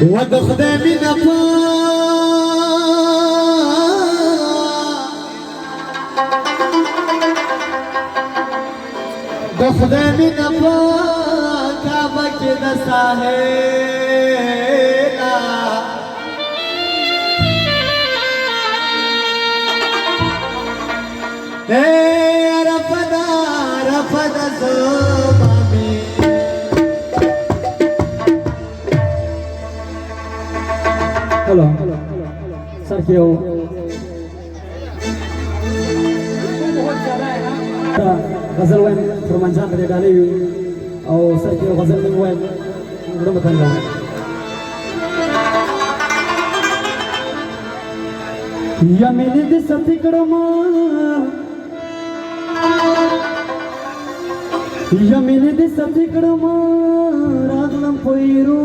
ودخدي من دخدي من كعبة كده ساهلة رفض زمامي hello sir क्यों गजल van फरमानजान बजे डाली हुई और सर क्यों गजल में वैन उड़ो बताऊंगा यमिनी दी सती कड़मा यमिनी दी सती कड़मा रागलम पोइरू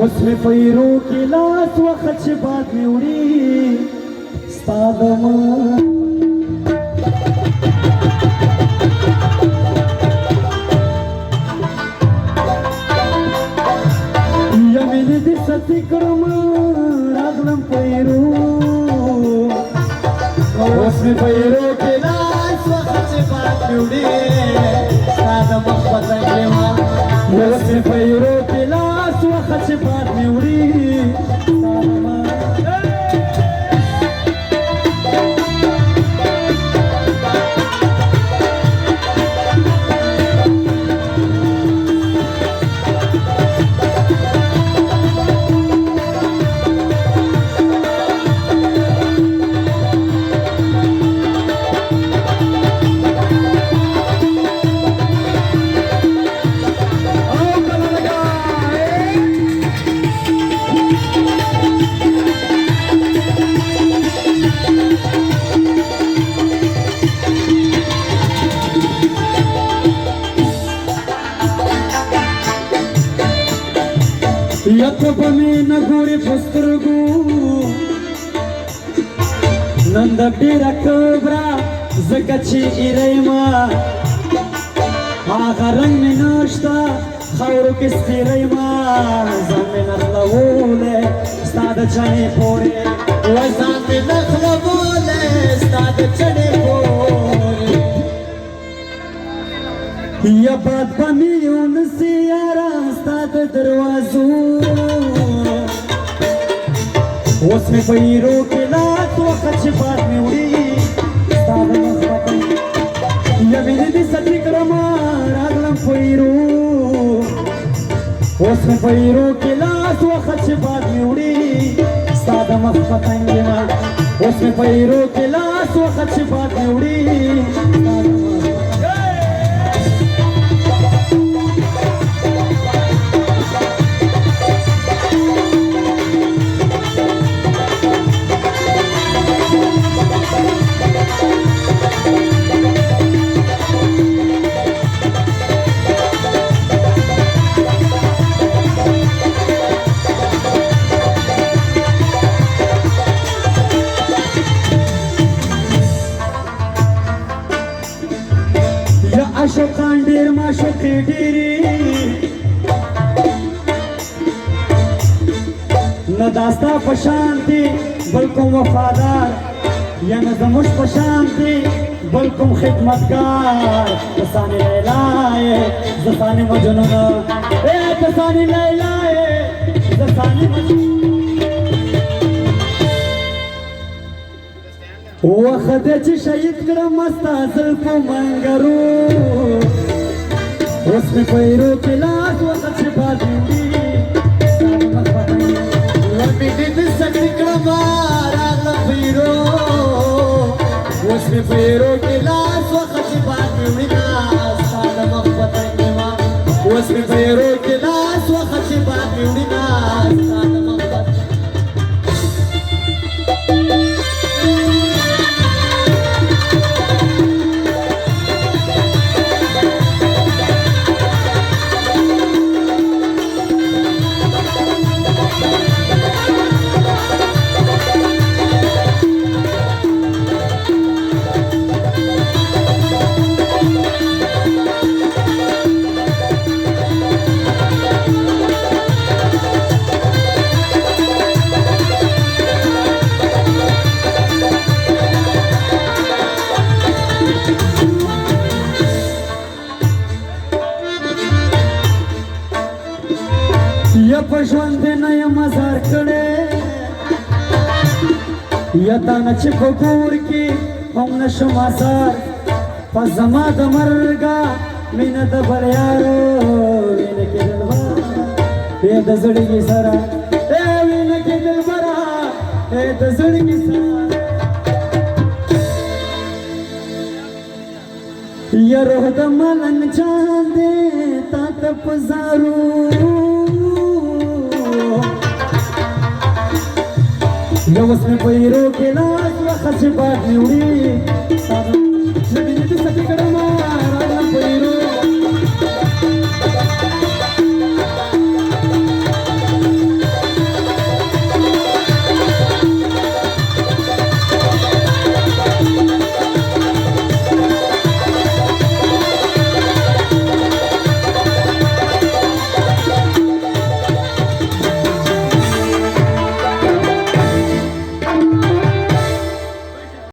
उसमें पैरों की लाश वक्त बात में उड़ी स्तादमा यमिनी दी सती करमा रागलम पैरों उसमें पैरों की लाश वक्त बात में उड़ी स्तादमा पतंगे मां उसमें पैरों की लाश वक्त बात में उड़ी यत्पमे नगोरे पुस्तरगु नंद डेरा कब्रा जकची इरेमा आगा रंग में नष्टा खौरो के स्थिरेमा जमे नखलवोले स्ताद चने पोरे वजाते नखलवोले स्ताद चने पोरे या बात पमी उनसे यारा स्ताद दरवाजो उसमें पैरों के लात वक्त बात में उड़ी स्ताद मखबतन यमिनी दी सती करमा रागलम पैरों उसमें पैरों के लात वक्त बात में उड़ी स्ताद मखबतन اوس مې پیرو کې لاس وخت چې باد مې وړي عاشقان ډېر معشوقې ډېرې نه دا ستا په شان دي بل کوم وفادار یا نه زموږ په شان دي بل کوم خدمتګار ته سانې لیلا یې زه سانې مجنونه ته سانې لیلا یې زه سانې مجنونه وخت چې شهید کړم ستا زلفو منګرو اوس مې پیرو کې لاس وخت چې باد مې وړي ورمې دې د سکري کړم راغله پیرو اوس مې پیرو کې لاس وخت چې باد مې وړي ستا د مخ پتنګ ما اوس مې پیرو کې لاس وخت چې باد مې وړي ستا د مخ پتنګ یا په ژوند نه یم مزار کړی یا تا نه چې په کور کې هم نشم اثر په زما د مرګه مینه د بل یارو وینه کې دلبره ای د زړګي سره وینه کې دلبره ای د زړګي سره یا روح د ملنګ جان دې تا ته په زارو یو اوس مې پیرو کې لاس وخت چې باد مې وړي